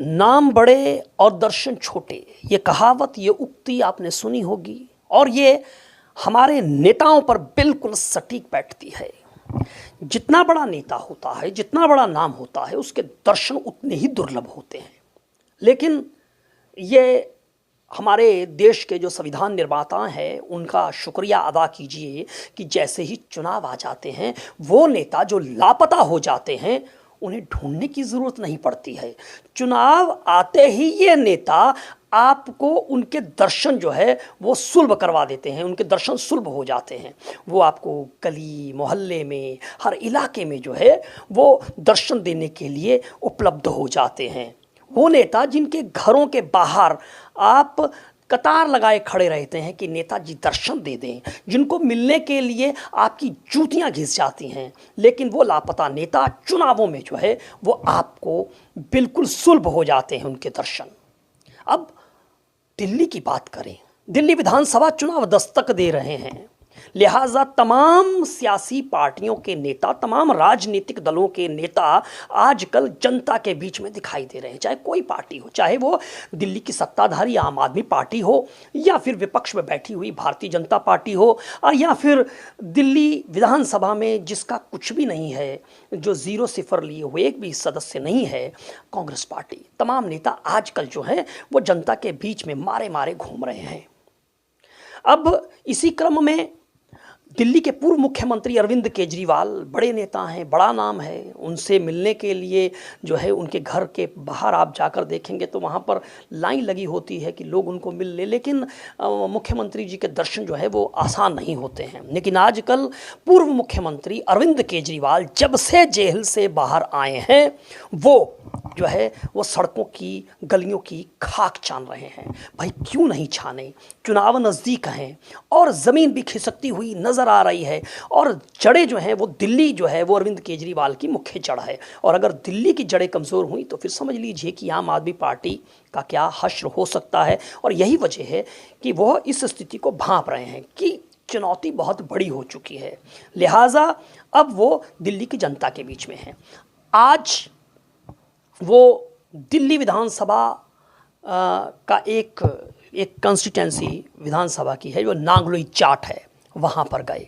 नाम बड़े और दर्शन छोटे, ये कहावत, ये उक्ति आपने सुनी होगी और ये हमारे नेताओं पर बिल्कुल सटीक बैठती है। जितना बड़ा नेता होता है, जितना बड़ा नाम होता है, उसके दर्शन उतने ही दुर्लभ होते हैं। लेकिन ये हमारे देश के जो संविधान निर्माता हैं उनका शुक्रिया अदा कीजिए कि जैसे ही चुनाव आ जाते हैं, वो नेता जो लापता हो जाते हैं उन्हें ढूंढने की ज़रूरत नहीं पड़ती है। चुनाव आते ही ये नेता आपको उनके दर्शन जो है वो सुलभ करवा देते हैं, उनके दर्शन सुलभ हो जाते हैं। वो आपको गली मोहल्ले में, हर इलाके में जो है वो दर्शन देने के लिए उपलब्ध हो जाते हैं। वो नेता जिनके घरों के बाहर आप कतार लगाए खड़े रहते हैं कि नेताजी दर्शन दे दें, जिनको मिलने के लिए आपकी जूतियां घिस जाती हैं, लेकिन वो लापता नेता चुनावों में जो है वो आपको बिल्कुल सुलभ हो जाते हैं उनके दर्शन। अब दिल्ली की बात करें, दिल्ली विधानसभा चुनाव दस्तक दे रहे हैं, लिहाजा तमाम सियासी पार्टियों के नेता, तमाम राजनीतिक दलों के नेता आजकल जनता के बीच में दिखाई दे रहे हैं। चाहे कोई पार्टी हो, चाहे वो दिल्ली की सत्ताधारी आम आदमी पार्टी हो, या फिर विपक्ष में बैठी हुई भारतीय जनता पार्टी हो, या फिर दिल्ली विधानसभा में जिसका कुछ भी नहीं है, जो 0-0 लिए हुए एक भी सदस्य नहीं है, कांग्रेस पार्टी। तमाम नेता आजकल जो है वो जनता के बीच में मारे मारे घूम रहे हैं। अब इसी क्रम में दिल्ली के पूर्व मुख्यमंत्री अरविंद केजरीवाल बड़े नेता हैं, बड़ा नाम है, उनसे मिलने के लिए जो है उनके घर के बाहर आप जाकर देखेंगे तो वहाँ पर लाइन लगी होती है कि लोग उनको मिल ले, लेकिन मुख्यमंत्री जी के दर्शन जो है वो आसान नहीं होते हैं। लेकिन आजकल पूर्व मुख्यमंत्री अरविंद केजरीवाल जब से जेल से बाहर आए हैं, वो जो है वो सड़कों की, गलियों की खाक छान रहे हैं। भाई क्यों नहीं छाने, चुनाव नज़दीक हैं और ज़मीन भी खिसकती हुई नज़र आ रही है, और जड़ें जो हैं वो दिल्ली जो है वो अरविंद केजरीवाल की मुख्य जड़ है। और अगर दिल्ली की जड़ें कमज़ोर हुई तो फिर समझ लीजिए कि आम आदमी पार्टी का क्या हश्र हो सकता है। और यही वजह है कि वह इस स्थिति को भांप रहे हैं कि चुनौती बहुत बड़ी हो चुकी है, लिहाजा अब वो दिल्ली की जनता के बीच में हैं। आज वो दिल्ली विधानसभा का एक कंस्टिट्यूंसी विधानसभा की है जो नांगलोई जाट है, वहाँ पर गए।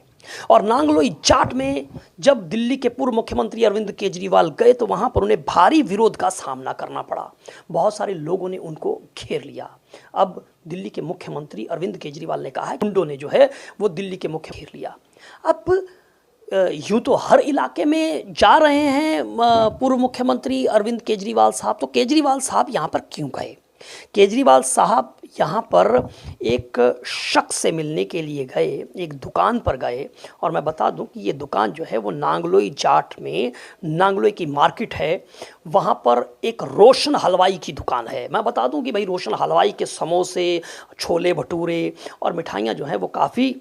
और नांगलोई जाट में जब दिल्ली के पूर्व मुख्यमंत्री अरविंद केजरीवाल गए तो वहाँ पर उन्हें भारी विरोध का सामना करना पड़ा। बहुत सारे लोगों ने उनको घेर लिया। अब दिल्ली के मुख्यमंत्री अरविंद केजरीवाल ने कहा है, गुंडों ने जो है वो दिल्ली के मुख्य घेर लिया। अब यूँ तो हर इलाके में जा रहे हैं पूर्व मुख्यमंत्री अरविंद केजरीवाल साहब, तो केजरीवाल साहब यहाँ पर क्यों गए? केजरीवाल साहब यहाँ पर एक शख्स से मिलने के लिए गए, एक दुकान पर गए। और मैं बता दूं कि ये दुकान जो है वो नांगलोई जाट में, नांगलोई की मार्केट है, वहाँ पर एक रोशन हलवाई की दुकान है। मैं बता दूं कि भाई रोशन हलवाई के समोसे, छोले भटूरे और मिठाइयाँ जो हैं वो काफ़ी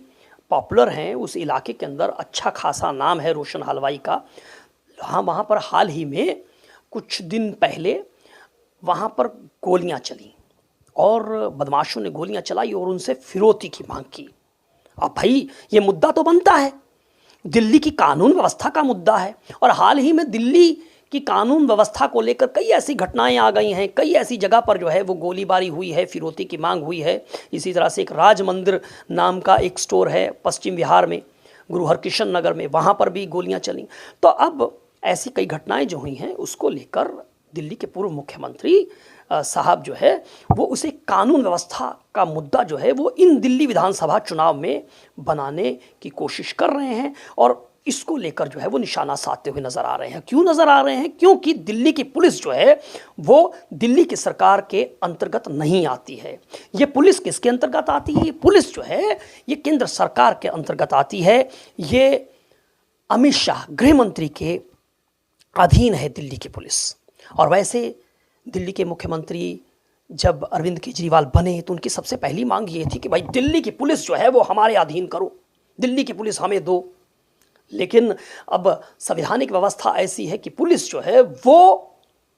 पॉपुलर हैं उस इलाके के अंदर। अच्छा खासा नाम है रोशन हलवाई का। हाँ, वहाँ पर हाल ही में कुछ दिन पहले वहाँ पर गोलियां चली और बदमाशों ने गोलियां चलाई और उनसे फिरौती की मांग की। अब भाई ये मुद्दा तो बनता है, दिल्ली की कानून व्यवस्था का मुद्दा है। और हाल ही में दिल्ली की कानून व्यवस्था को लेकर कई ऐसी घटनाएं आ गई हैं, कई ऐसी जगह पर जो है वो गोलीबारी हुई है, फिरौती की मांग हुई है। इसी तरह से एक राज मंदिर नाम का एक स्टोर है पश्चिम बिहार में, गुरु हरकिशन नगर में, वहाँ पर भी गोलियाँ चली। तो अब ऐसी कई घटनाएं जो हुई हैं उसको लेकर दिल्ली के पूर्व मुख्यमंत्री साहब जो है वो उसे कानून व्यवस्था का मुद्दा जो है वो इन दिल्ली विधानसभा चुनाव में बनाने की कोशिश कर रहे हैं और इसको लेकर जो है वो निशाना साधते हुए नज़र आ रहे हैं। क्यों नज़र आ रहे हैं? क्योंकि दिल्ली की पुलिस जो है वो दिल्ली की सरकार के अंतर्गत नहीं आती है। ये पुलिस किसके अंतर्गत आती है? ये पुलिस जो है ये केंद्र सरकार के अंतर्गत आती है। ये अमित शाह गृह मंत्री के अधीन है दिल्ली की पुलिस। और वैसे दिल्ली के मुख्यमंत्री जब अरविंद केजरीवाल बने तो उनकी सबसे पहली मांग ये थी कि भाई दिल्ली की पुलिस जो है वो हमारे अधीन करो, दिल्ली की पुलिस हमें दो। लेकिन अब संवैधानिक व्यवस्था ऐसी है कि पुलिस जो है वो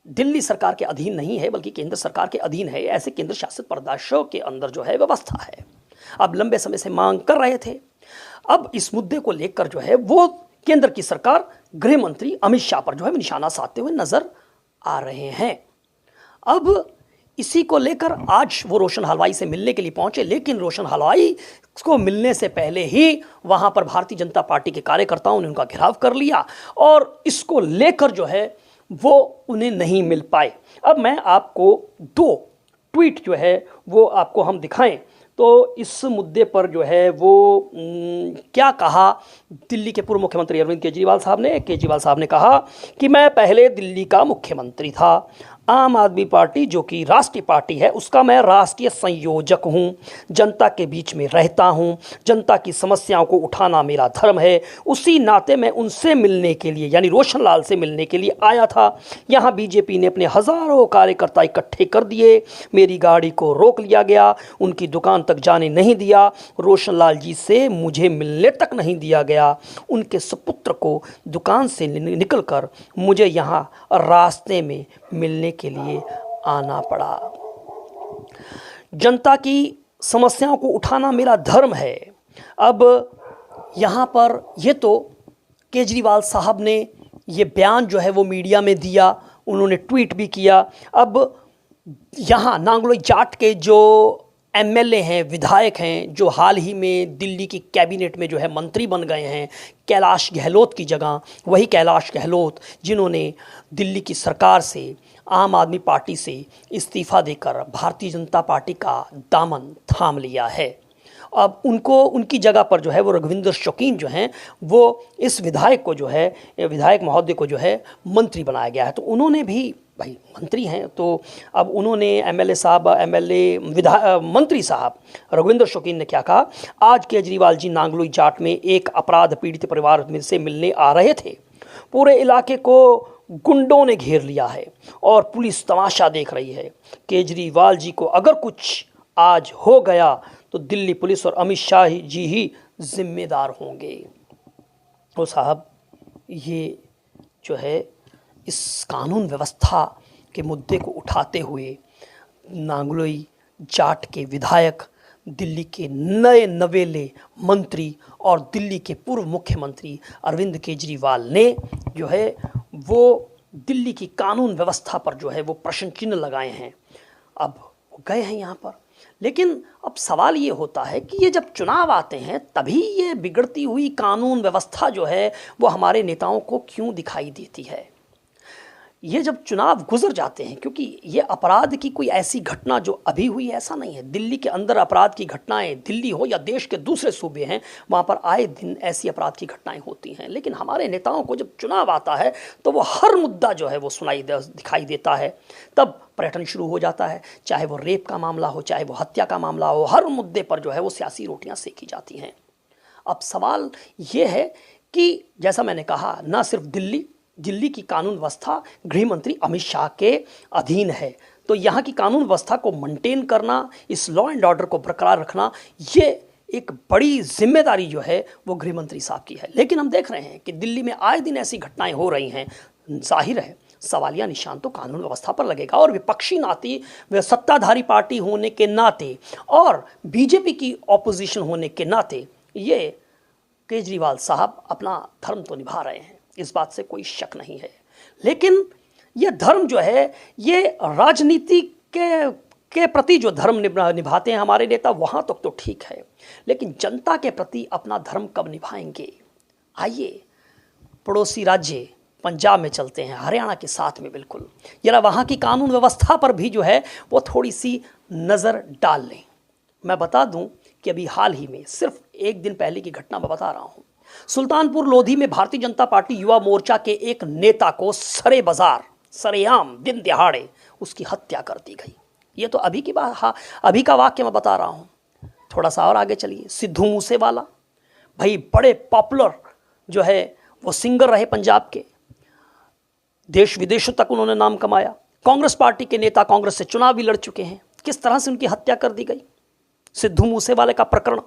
दिल्ली सरकार के अधीन नहीं है बल्कि केंद्र सरकार के अधीन है। ऐसे केंद्र शासित प्रदेशों के अंदर जो है व्यवस्था है। अब लंबे समय से मांग कर रहे थे। अब इस मुद्दे को लेकर जो है वो केंद्र की सरकार गृह मंत्री अमित शाह पर जो है निशाना साधते हुए नजर आ रहे हैं। अब इसी को लेकर आज वो रोशन हलवाई से मिलने के लिए पहुंचे, लेकिन रोशन हलवाई को मिलने से पहले ही वहां पर भारतीय जनता पार्टी के कार्यकर्ताओं ने उनका घेराव कर लिया और इसको लेकर जो है वो उन्हें नहीं मिल पाए। अब मैं आपको 2 ट्वीट जो है वो आपको हम दिखाएं तो इस मुद्दे पर जो है वो क्या कहा दिल्ली के पूर्व मुख्यमंत्री अरविंद केजरीवाल साहब ने कहा कि मैं पहले दिल्ली का मुख्यमंत्री था। आम आदमी पार्टी जो कि राष्ट्रीय पार्टी है उसका मैं राष्ट्रीय संयोजक हूँ, जनता के बीच में रहता हूँ, जनता की समस्याओं को उठाना मेरा धर्म है। उसी नाते मैं उनसे मिलने के लिए यानी रोशन लाल से मिलने के लिए आया था। यहाँ बीजेपी ने अपने हज़ारों कार्यकर्ता इकट्ठे कर दिए, मेरी गाड़ी को रोक लिया गया, उनकी दुकान तक जाने नहीं दिया, रोशन लाल जी से मुझे मिलने तक नहीं दिया गया, उनके सुपुत्र को दुकान से निकलकर मुझे यहाँ रास्ते में मिलने के लिए आना पड़ा। जनता की समस्याओं को उठाना मेरा धर्म है। अब यहाँ पर ये तो केजरीवाल साहब ने ये बयान जो है वो मीडिया में दिया, उन्होंने ट्वीट भी किया। अब यहाँ नांगलोई जाट के जो एमएलए हैं, विधायक हैं, जो हाल ही में दिल्ली की कैबिनेट में जो है मंत्री बन गए हैं कैलाश गहलोत की जगह, वही कैलाश गहलोत जिन्होंने दिल्ली की सरकार से, आम आदमी पार्टी से इस्तीफ़ा देकर भारतीय जनता पार्टी का दामन थाम लिया है। अब उनकी जगह पर जो है वो रघुविंदर शौकीन जो हैं वो इस विधायक को जो है, विधायक महोदय को जो है मंत्री बनाया गया है। तो उन्होंने भी, भाई मंत्री हैं तो अब उन्होंने मंत्री साहब रघुविंदर शौकीन ने क्या कहा, आज केजरीवाल जी नांगलोई जाट में एक अपराध पीड़ित परिवार में से मिलने आ रहे थे। पूरे इलाके को गुंडों ने घेर लिया है और पुलिस तमाशा देख रही है। केजरीवाल जी को अगर कुछ आज हो गया तो दिल्ली पुलिस और अमित शाह जी ही जिम्मेदार होंगे। तो साहब ये जो है इस कानून व्यवस्था के मुद्दे को उठाते हुए नांगलोई जाट के विधायक, दिल्ली के नए नवेले मंत्री और दिल्ली के पूर्व मुख्यमंत्री अरविंद केजरीवाल ने जो है वो दिल्ली की कानून व्यवस्था पर जो है वो प्रश्न चिन्ह लगाए हैं। अब वो गए हैं यहाँ पर, लेकिन अब सवाल ये होता है कि ये जब चुनाव आते हैं तभी ये बिगड़ती हुई कानून व्यवस्था जो है वो हमारे नेताओं को क्यों दिखाई देती है। ये जब चुनाव गुजर जाते हैं, क्योंकि ये अपराध की कोई ऐसी घटना जो अभी हुई ऐसा नहीं है। दिल्ली के अंदर अपराध की घटनाएं, दिल्ली हो या देश के दूसरे सूबे हैं, वहाँ पर आए दिन ऐसी अपराध की घटनाएं होती हैं। लेकिन हमारे नेताओं को जब चुनाव आता है तो वो हर मुद्दा जो है वो दिखाई देता है। तब पर्यटन शुरू हो जाता है, चाहे वो रेप का मामला हो, चाहे वो हत्या का मामला हो, हर मुद्दे पर जो है वो सियासी रोटियाँ सेकी जाती हैं। अब सवाल ये है कि जैसा मैंने कहा, ना सिर्फ दिल्ली की कानून व्यवस्था गृह मंत्री अमित शाह के अधीन है, तो यहाँ की कानून व्यवस्था को मेंटेन करना, इस लॉ एंड ऑर्डर को बरकरार रखना, ये एक बड़ी जिम्मेदारी जो है वो गृह मंत्री साहब की है। लेकिन हम देख रहे हैं कि दिल्ली में आए दिन ऐसी घटनाएं हो रही हैं। जाहिर है सवालिया निशान तो कानून व्यवस्था पर लगेगा, और विपक्षी नाते, वे सत्ताधारी पार्टी होने के नाते और बीजेपी की ऑपोजिशन होने के नाते ये केजरीवाल साहब अपना धर्म तो निभा रहे हैं, इस बात से कोई शक नहीं है। लेकिन यह धर्म जो है ये राजनीति के प्रति जो धर्म निभाते हैं हमारे नेता, वहाँ तक तो ठीक है, लेकिन जनता के प्रति अपना धर्म कब निभाएंगे। आइए पड़ोसी राज्य पंजाब में चलते हैं, हरियाणा के साथ में बिल्कुल, जरा वहाँ की कानून व्यवस्था पर भी जो है वो थोड़ी सी नज़र डाल लें। मैं बता दूं कि अभी हाल ही में, सिर्फ एक दिन पहले की घटना मैं बता रहा हूँ, सुल्तानपुर लोधी में भारतीय जनता पार्टी युवा मोर्चा के एक नेता को सरे बाजार, सरेआम, दिन दिहाड़े उसकी हत्या कर दी गई। ये तो अभी का वाक्य मैं बता रहा हूँ। थोड़ा सा और आगे चलिए, सिद्धू मूसेवाला, भाई बड़े पॉपुलर जो है वो सिंगर रहे पंजाब के, देश विदेशों तक उन्होंने नाम कमाया, कांग्रेस पार्टी के नेता, कांग्रेस से चुनाव भी लड़ चुके हैं। किस तरह से उनकी हत्या कर दी गई। सिद्धू मूसेवाले का प्रकरण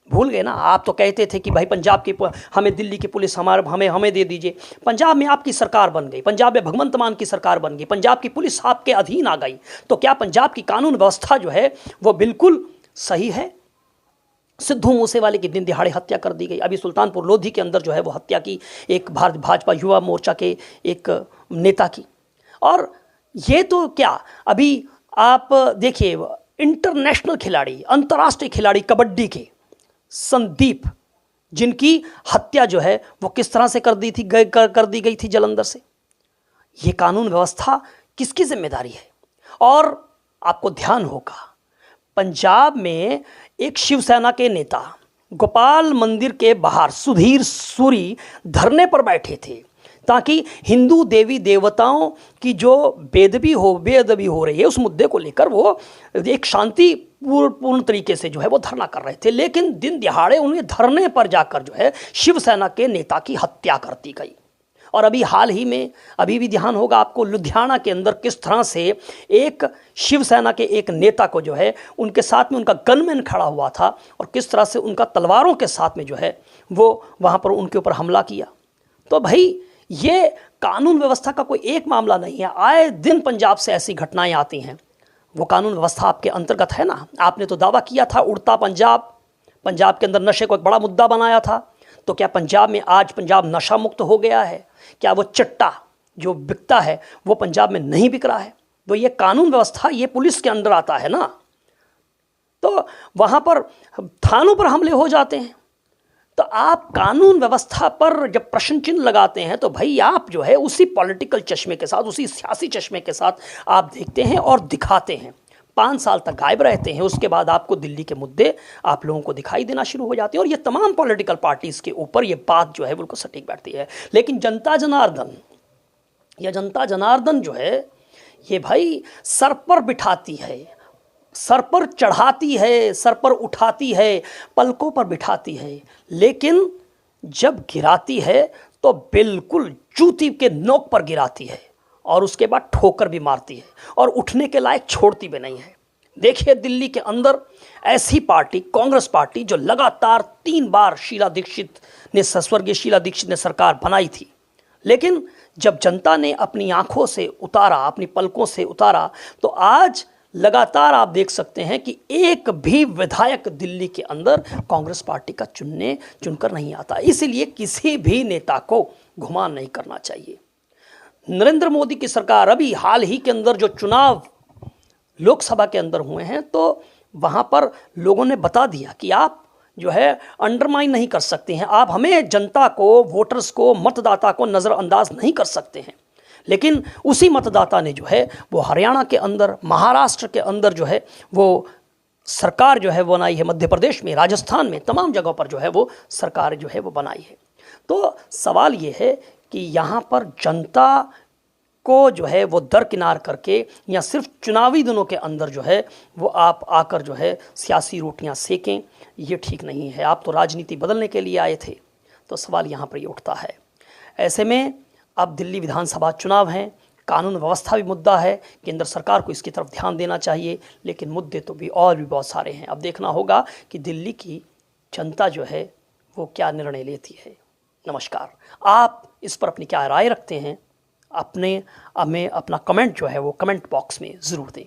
भूल गए ना। आप तो कहते थे कि भाई पंजाब की, हमें दिल्ली की पुलिस हमें दे दीजिए। पंजाब में आपकी सरकार बन गई, पंजाब में भगवंत मान की सरकार बन गई, पंजाब की पुलिस आपके अधीन आ गई, तो क्या पंजाब की कानून व्यवस्था जो है वो बिल्कुल सही है। सिद्धू मूसेवाले की दिन दिहाड़े हत्या कर दी गई। अभी सुल्तानपुर लोधी के अंदर जो है वो हत्या की एक भाजपा युवा मोर्चा के एक नेता की। और ये तो क्या, अभी आप देखिए इंटरनेशनल खिलाड़ी, अंतर्राष्ट्रीय खिलाड़ी कबड्डी के संदीप, जिनकी हत्या जो है वो किस तरह से कर दी गई थी जलंधर से। ये कानून व्यवस्था किसकी जिम्मेदारी है? और आपको ध्यान होगा पंजाब में एक शिवसेना के नेता गोपाल मंदिर के बाहर सुधीर सूरी धरने पर बैठे थे ताकि हिंदू देवी देवताओं की जो बेदबी हो रही है उस मुद्दे को लेकर वो एक शांतिपूर्ण तरीके से जो है वो धरना कर रहे थे। लेकिन दिन दिहाड़े उन्हें धरने पर जाकर जो है शिवसेना के नेता की हत्या कर दी गई। और अभी हाल ही में, अभी भी ध्यान होगा आपको, लुधियाना के अंदर किस तरह से एक शिवसेना के एक नेता को जो है उनके साथ में उनका गनमैन खड़ा हुआ था और किस तरह से उनका तलवारों के साथ में जो है वो वहाँ पर उनके ऊपर हमला किया। तो भाई ये कानून व्यवस्था का कोई एक मामला नहीं है, आए दिन पंजाब से ऐसी घटनाएं आती हैं। वो कानून व्यवस्था आपके अंतर्गत है ना। आपने तो दावा किया था उड़ता पंजाब, पंजाब के अंदर नशे को एक बड़ा मुद्दा बनाया था। तो क्या पंजाब में आज पंजाब नशा मुक्त हो गया है? क्या वो चट्टा जो बिकता है वो पंजाब में नहीं बिक रहा है? तो ये कानून व्यवस्था ये पुलिस के अंदर आता है ना। तो वहाँ पर थानों पर हमले हो जाते हैं। तो आप कानून व्यवस्था पर जब प्रश्न चिन्ह लगाते हैं तो भाई आप जो है उसी पॉलिटिकल चश्मे के साथ, उसी सियासी चश्मे के साथ आप देखते हैं और दिखाते हैं। 5 साल तक गायब रहते हैं, उसके बाद आपको दिल्ली के मुद्दे आप लोगों को दिखाई देना शुरू हो जाते हैं और ये तमाम पॉलिटिकल पार्टीज़ के ऊपर ये बात जो है बिल्कुल सटीक बैठती है। लेकिन जनता जनार्दन जो है ये भाई सर पर बिठाती है, सर पर चढ़ाती है, सर पर उठाती है, पलकों पर बिठाती है, लेकिन जब गिराती है तो बिल्कुल जूती के नोक पर गिराती है और उसके बाद ठोकर भी मारती है और उठने के लायक छोड़ती भी नहीं है। देखिए दिल्ली के अंदर ऐसी पार्टी कांग्रेस पार्टी जो लगातार 3 बार स्वर्गीय शीला दीक्षित ने सरकार बनाई थी, लेकिन जब जनता ने अपनी आंखों से उतारा, अपनी पलकों से उतारा, तो आज लगातार आप देख सकते हैं कि एक भी विधायक दिल्ली के अंदर कांग्रेस पार्टी का चुनकर नहीं आता। इसलिए किसी भी नेता को घुमान नहीं करना चाहिए। नरेंद्र मोदी की सरकार अभी हाल ही के अंदर जो चुनाव लोकसभा के अंदर हुए हैं तो वहाँ पर लोगों ने बता दिया कि आप जो है अंडरमाइन नहीं कर सकते हैं, आप हमें जनता को, वोटर्स को, मतदाता को नज़रअंदाज नहीं कर सकते हैं। लेकिन उसी मतदाता ने जो है वो हरियाणा के अंदर, महाराष्ट्र के अंदर जो है वो सरकार जो है वो बनाई है, मध्य प्रदेश में, राजस्थान में, तमाम जगहों पर जो है वो सरकार जो है वो बनाई है। तो सवाल ये है कि यहाँ पर जनता को जो है वो दरकिनार करके या सिर्फ चुनावी दिनों के अंदर जो है वो आप आकर जो है सियासी रोटियां सेकें, ये ठीक नहीं है। आप तो राजनीति बदलने के लिए आए थे। तो सवाल यहाँ पर ये उठता है। ऐसे में अब दिल्ली विधानसभा चुनाव हैं, कानून व्यवस्था भी मुद्दा है, केंद्र सरकार को इसकी तरफ ध्यान देना चाहिए, लेकिन मुद्दे तो भी और भी बहुत सारे हैं। अब देखना होगा कि दिल्ली की जनता जो है वो क्या निर्णय लेती है। नमस्कार। आप इस पर अपनी क्या राय रखते हैं? हमें अपना कमेंट जो है वो कमेंट बॉक्स में ज़रूर दें।